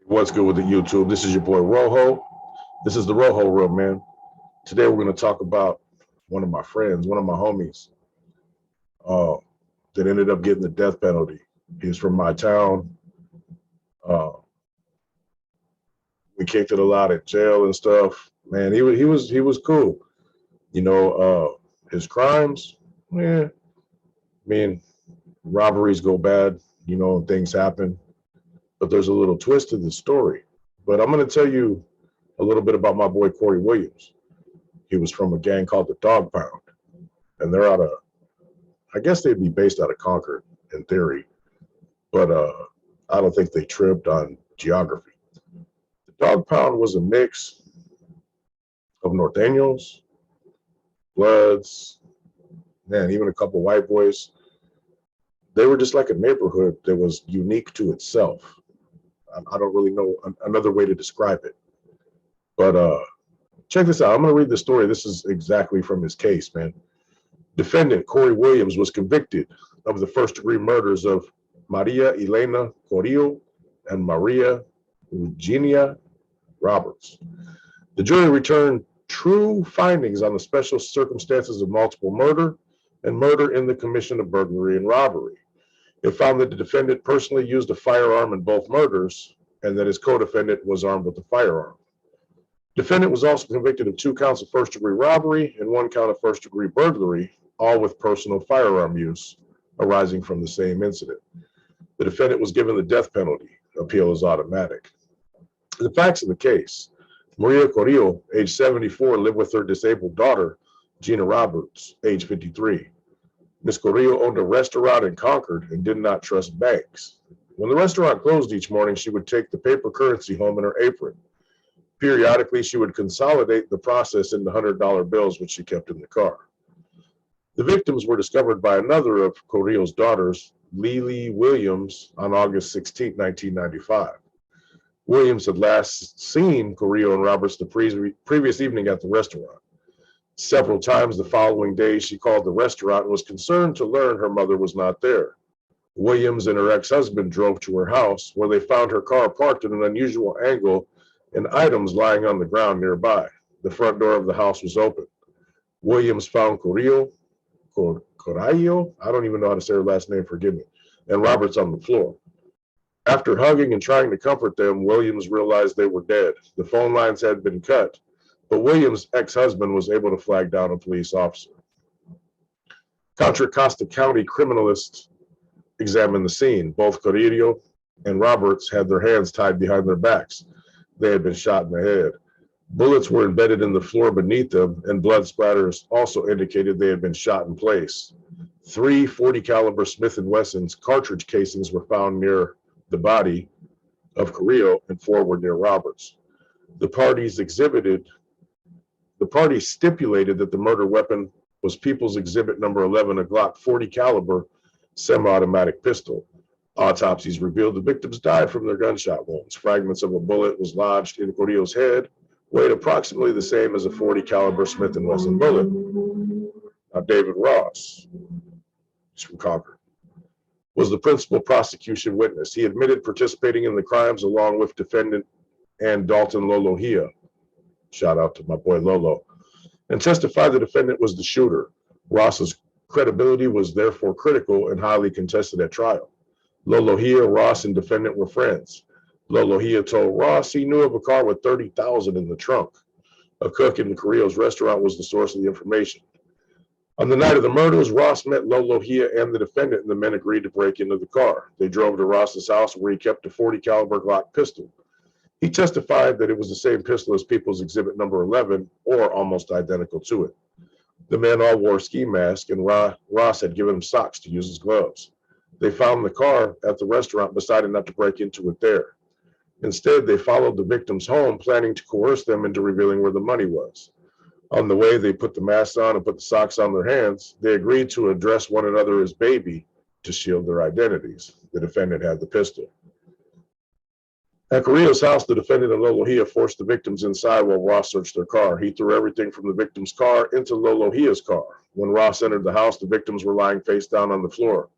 What's good with the YouTube? This is your boy Rojo. This is the Rojo Room, man. Today we're going to talk about one of my friends, one of my homies, uh, that ended up getting the death penalty. He's from my town. Uh, we kicked it a lot at jail and stuff. Man, he was cool. His crimes, yeah. I mean, robberies go bad. Things happen. But there's a little twist to the story. But I'm going to tell you a little bit about my boy Corey Williams. He was from a gang called the Dog Pound, and they're out of, I guess they'd be based out of Concord in theory, but I don't think they tripped on geography. The Dog Pound was a mix of Norteños, Bloods, man, even a couple white boys. They were just like a neighborhood that was unique to itself. I don't really know another way to describe it, but check this out. I'm going to read the story. This is exactly from his case, man. Defendant Corey Williams was convicted of the first-degree murders of Maria Elena Carrillo and Maria Eugenia Roberts. The jury returned true findings on the special circumstances of multiple murder and murder in the commission of burglary and robbery. It found that the defendant personally used a firearm in both murders and that his co-defendant was armed with a firearm. Defendant was also convicted of 2 counts of first-degree robbery and 1 count of first-degree burglary, all with personal firearm use arising from the same incident. The defendant was given the death penalty. Appeal is automatic. The facts of the case: Maria Carrillo, age 74, lived with her disabled daughter, Gina Roberts, age 53. Ms. Carrillo owned a restaurant in Concord and did not trust banks. When the restaurant closed each morning, she would take the paper currency home in her apron. Periodically, she would consolidate the process into $100 bills, which she kept in the car. The victims were discovered by another of Carrillo's daughters, Lily Williams, on August 16, 1995. Williams had last seen Carrillo and Roberts the previous evening at the restaurant. Several times the following day, she called the restaurant and was concerned to learn her mother was not there. Williams and her ex-husband drove to her house, where they found her car parked at an unusual angle and items lying on the ground nearby. The front door of the house was open. Williams found Carrillo, I don't even know how to say her last name, forgive me, and Roberts on the floor. After hugging and trying to comfort them, Williams realized they were dead. The phone lines had been cut, but Williams' ex-husband was able to flag down a police officer. Contra Costa County criminalists examined the scene. Both Carrillo and Roberts had their hands tied behind their backs. They had been shot in the head. Bullets were embedded in the floor beneath them, and blood splatters also indicated they had been shot in place. 3 .40 caliber Smith & Wesson's cartridge casings were found near the body of Carrillo, and 4 were near Roberts. The parties stipulated that the murder weapon was People's Exhibit number 11, a Glock 40 caliber semi-automatic pistol. Autopsies revealed the victims died from their gunshot wounds. Fragments of a bullet was lodged in Carrillo's head, weighed approximately the same as a 40 caliber Smith & Wesson bullet. Now, David Ross, he's from Concord, was the principal prosecution witness. He admitted participating in the crimes along with defendant and Dalton Lolohia. Shout out to my boy Lolo. And testified the defendant was the shooter. Ross's credibility was therefore critical and highly contested at trial. Lolohia, Ross, and defendant were friends. Lolohia told Ross he knew of a car with $30,000 in the trunk. A cook in Carrillo's restaurant was the source of the information. On the night of the murders, Ross met Lolohia and the defendant, and the men agreed to break into the car. They drove to Ross's house, where he kept a 40 caliber Glock pistol. He testified that it was the same pistol as People's Exhibit number 11, or almost identical to it. The men all wore ski masks, and Ross had given him socks to use as gloves. They found the car at the restaurant, decided not to break into it there. Instead, they followed the victims home, planning to coerce them into revealing where the money was. On the way, they put the masks on and put the socks on their hands. They agreed to address one another as baby to shield their identities. The defendant had the pistol. At Carrillo's house, the defendant and Lolohia forced the victims inside while Ross searched their car. He threw everything from the victim's car into Lolohia's car. When Ross entered the house, the victims were lying face down on the floor.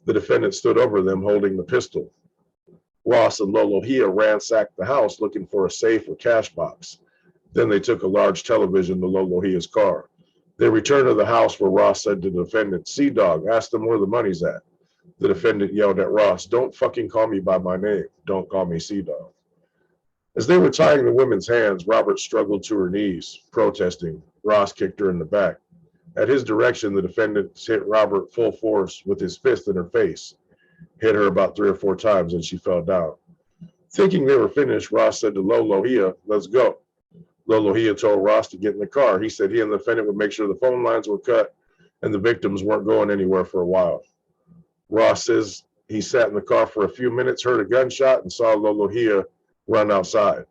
The defendant stood over them holding the pistol. Ross and Lolohea ransacked the house looking for a safe or cash box. Then they took a large television to Lolohea's car. They returned to the house where Ross said to the defendant, "Sea Dog, ask them where the money's at." The defendant yelled at Ross, "Don't fucking call me by my name. Don't call me Sea Dog." As they were tying the women's hands, Robert struggled to her knees, protesting. Ross kicked her in the back. At his direction, the defendant hit Robert full force with his fist in her face, hit her about 3 or 4 times, and she fell down. Thinking they were finished, Ross said to Lolohea, "Let's go." Lolohea told Ross to get in the car. He said he and the defendant would make sure the phone lines were cut and the victims weren't going anywhere for a while. Ross says he sat in the car for a few minutes, heard a gunshot, and saw Lolohea run outside.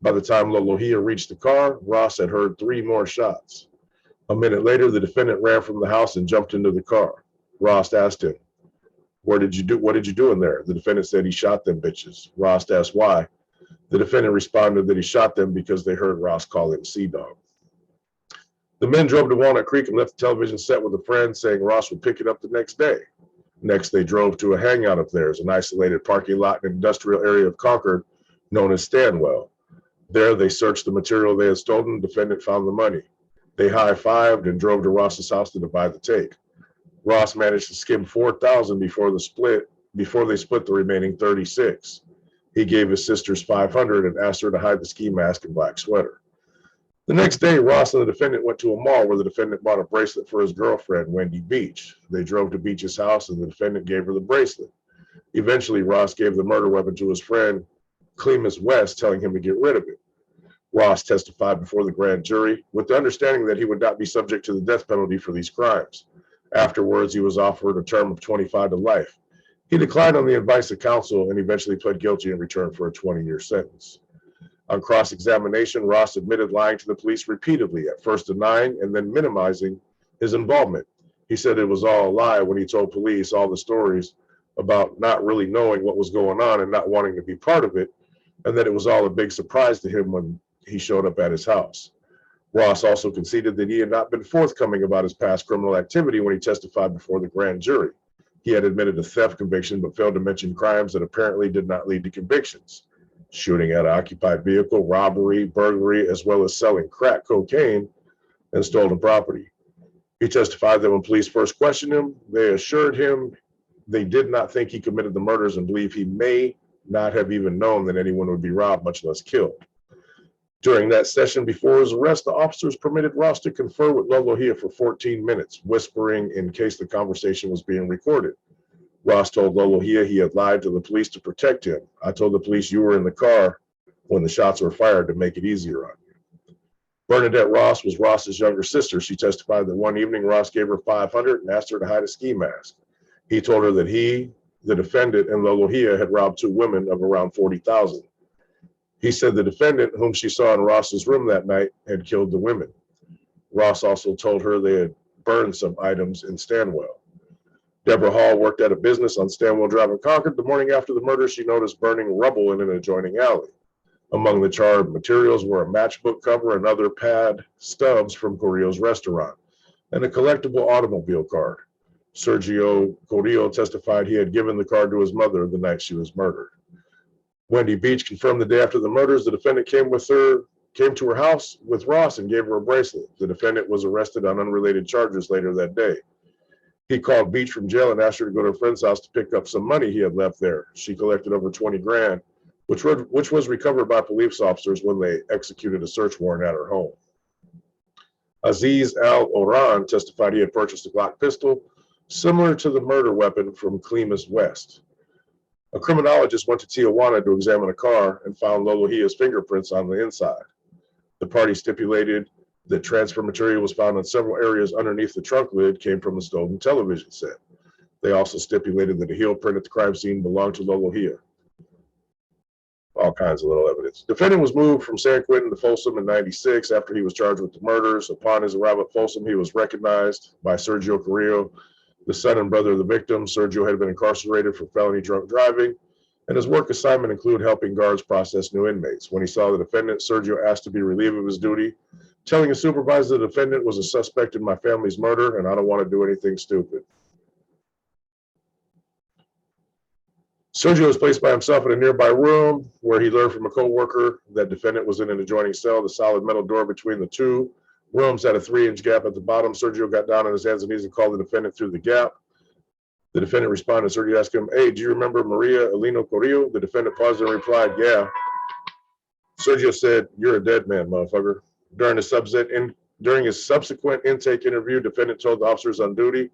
By the time Lolohea reached the car, Ross had heard 3 more shots. A minute later, the defendant ran from the house and jumped into the car. Ross asked him, what did you do in there?" The defendant said he shot them bitches. Ross asked why. The defendant responded that he shot them because they heard Ross call him Sea Dog. The men drove to Walnut Creek and left the television set with a friend, saying Ross would pick it up the next day. Next, they drove to a hangout of theirs, an isolated parking lot in an industrial area of Concord known as Stanwell. There, they searched the material they had stolen. The defendant found the money. They high-fived and drove to Ross's house to divide the take. Ross managed to skim $4,000 before they split the remaining $36,000. He gave his sisters $500 and asked her to hide the ski mask and black sweater. The next day, Ross and the defendant went to a mall where the defendant bought a bracelet for his girlfriend, Wendy Beach. They drove to Beach's house and the defendant gave her the bracelet. Eventually, Ross gave the murder weapon to his friend, Clemus West, telling him to get rid of it. Ross testified before the grand jury with the understanding that he would not be subject to the death penalty for these crimes. Afterwards, he was offered a term of 25 to life. He declined on the advice of counsel and eventually pled guilty in return for a 20-year sentence. On cross-examination, Ross admitted lying to the police repeatedly, at first denying and then minimizing his involvement. He said it was all a lie when he told police all the stories about not really knowing what was going on and not wanting to be part of it, and that it was all a big surprise to him when he showed up at his house. Ross also conceded that he had not been forthcoming about his past criminal activity when he testified before the grand jury. He had admitted a theft conviction but failed to mention crimes that apparently did not lead to convictions: shooting at an occupied vehicle, robbery, burglary, as well as selling crack cocaine and stolen property. He testified that when police first questioned him, they assured him they did not think he committed the murders and believe he may not have even known that anyone would be robbed, much less killed. During that session before his arrest, the officers permitted Ross to confer with Lolohea for 14 minutes, whispering in case the conversation was being recorded. Ross told Lolohea he had lied to the police to protect him. "I told the police you were in the car when the shots were fired to make it easier on you." Bernadette Ross was Ross's younger sister. She testified that one evening Ross gave her $500 and asked her to hide a ski mask. He told her that he, the defendant, and Lolohea had robbed 2 women of around $40,000. He said the defendant, whom she saw in Ross's room that night, had killed the women. Ross also told her they had burned some items in Stanwell. Deborah Hall worked at a business on Stanwell Drive in Concord. The morning after the murder, she noticed burning rubble in an adjoining alley. Among the charred materials were a matchbook cover and other pad stubs from Carrillo's restaurant, and a collectible automobile card. Sergio Carrillo testified he had given the card to his mother the night she was murdered. Wendy Beach confirmed the day after the murders, the defendant came to her house with Ross and gave her a bracelet. The defendant was arrested on unrelated charges later that day. He called Beach from jail and asked her to go to a friend's house to pick up some money he had left there. She collected over 20 grand, which was recovered by police officers when they executed a search warrant at her home. Aziz Al-Oran testified he had purchased a Glock pistol similar to the murder weapon from Clemus West. A criminologist went to Tijuana to examine a car and found Lolohea's fingerprints on the inside. The party stipulated that transfer material was found in several areas underneath the trunk lid came from the stolen television set. They also stipulated that the heel print at the crime scene belonged to Lolohea. All kinds of little evidence. Defendant was moved from San Quentin to Folsom in '96 after he was charged with the murders. Upon his arrival at Folsom, he was recognized by Sergio Carrillo, the son and brother of the victim. Sergio had been incarcerated for felony drunk driving, and his work assignment included helping guards process new inmates. When he saw the defendant, Sergio asked to be relieved of his duty, telling his supervisor the defendant was a suspect in my family's murder and I don't want to do anything stupid. Sergio was placed by himself in a nearby room where he learned from a co-worker that defendant was in an adjoining cell. The solid metal door between the two rooms had a 3-inch gap at the bottom. Sergio got down on his hands and knees and called the defendant through the gap. The defendant responded. Sergio asked him, "Hey, do you remember Maria Eleno Corrillo?" The defendant paused and replied, "Yeah." Sergio said, "You're a dead man, motherfucker." During his subsequent intake interview, defendant told the officers on duty,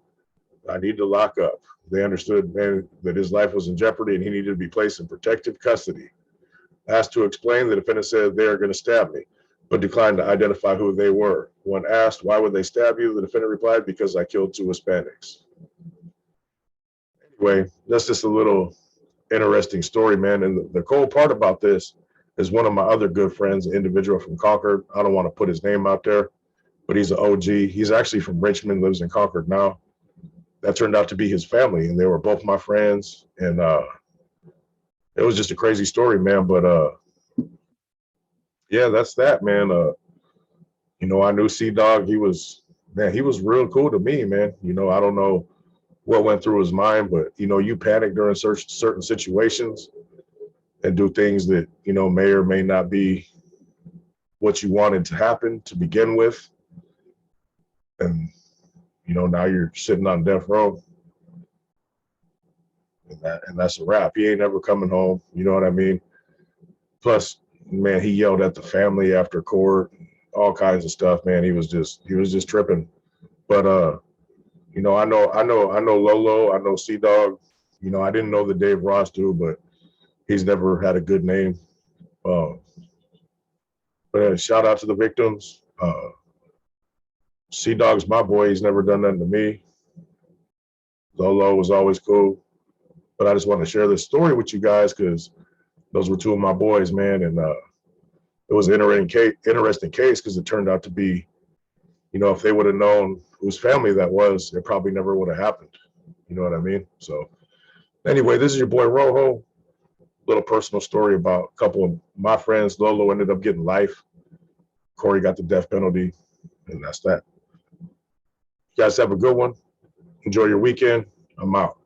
"I need to lock up." They understood, man, that his life was in jeopardy and he needed to be placed in protective custody. Asked to explain, the defendant said, "They are going to stab me," but declined to identify who they were. When asked, "Why would they stab you?" the defendant replied, "Because I killed 2 Hispanics." Anyway, that's just a little interesting story, man. And the cool part about this is one of my other good friends, an individual from Concord. I don't want to put his name out there, but he's an OG. He's actually from Richmond, lives in Concord now. That turned out to be his family, and they were both my friends. And it was just a crazy story, man. But yeah, that's that, man. I knew C-Dog. He was real cool to me, man. I don't know what went through his mind, but you panic during certain situations and do things that may or may not be what you wanted to happen to begin with, and now you're sitting on death row, and that's a wrap. He ain't ever coming home. You know what I mean? Plus, man, he yelled at the family after court, all kinds of stuff. Man, he was just tripping. But I know Lolo, I know C-Dog. I didn't know the Dave Ross dude, but he's never had a good name. But shout out to the victims. C-Dog's my boy. He's never done nothing to me. Lolo was always cool. But I just want to share this story with you guys because those were 2 of my boys, man. And it was an interesting case because it turned out to be, if they would have known whose family that was, it probably never would have happened. You know what I mean? So anyway, this is your boy Rojo. Little personal story about a couple of my friends. Lolo ended up getting life. Corey got the death penalty, and that's that. You guys have a good one. Enjoy your weekend. I'm out.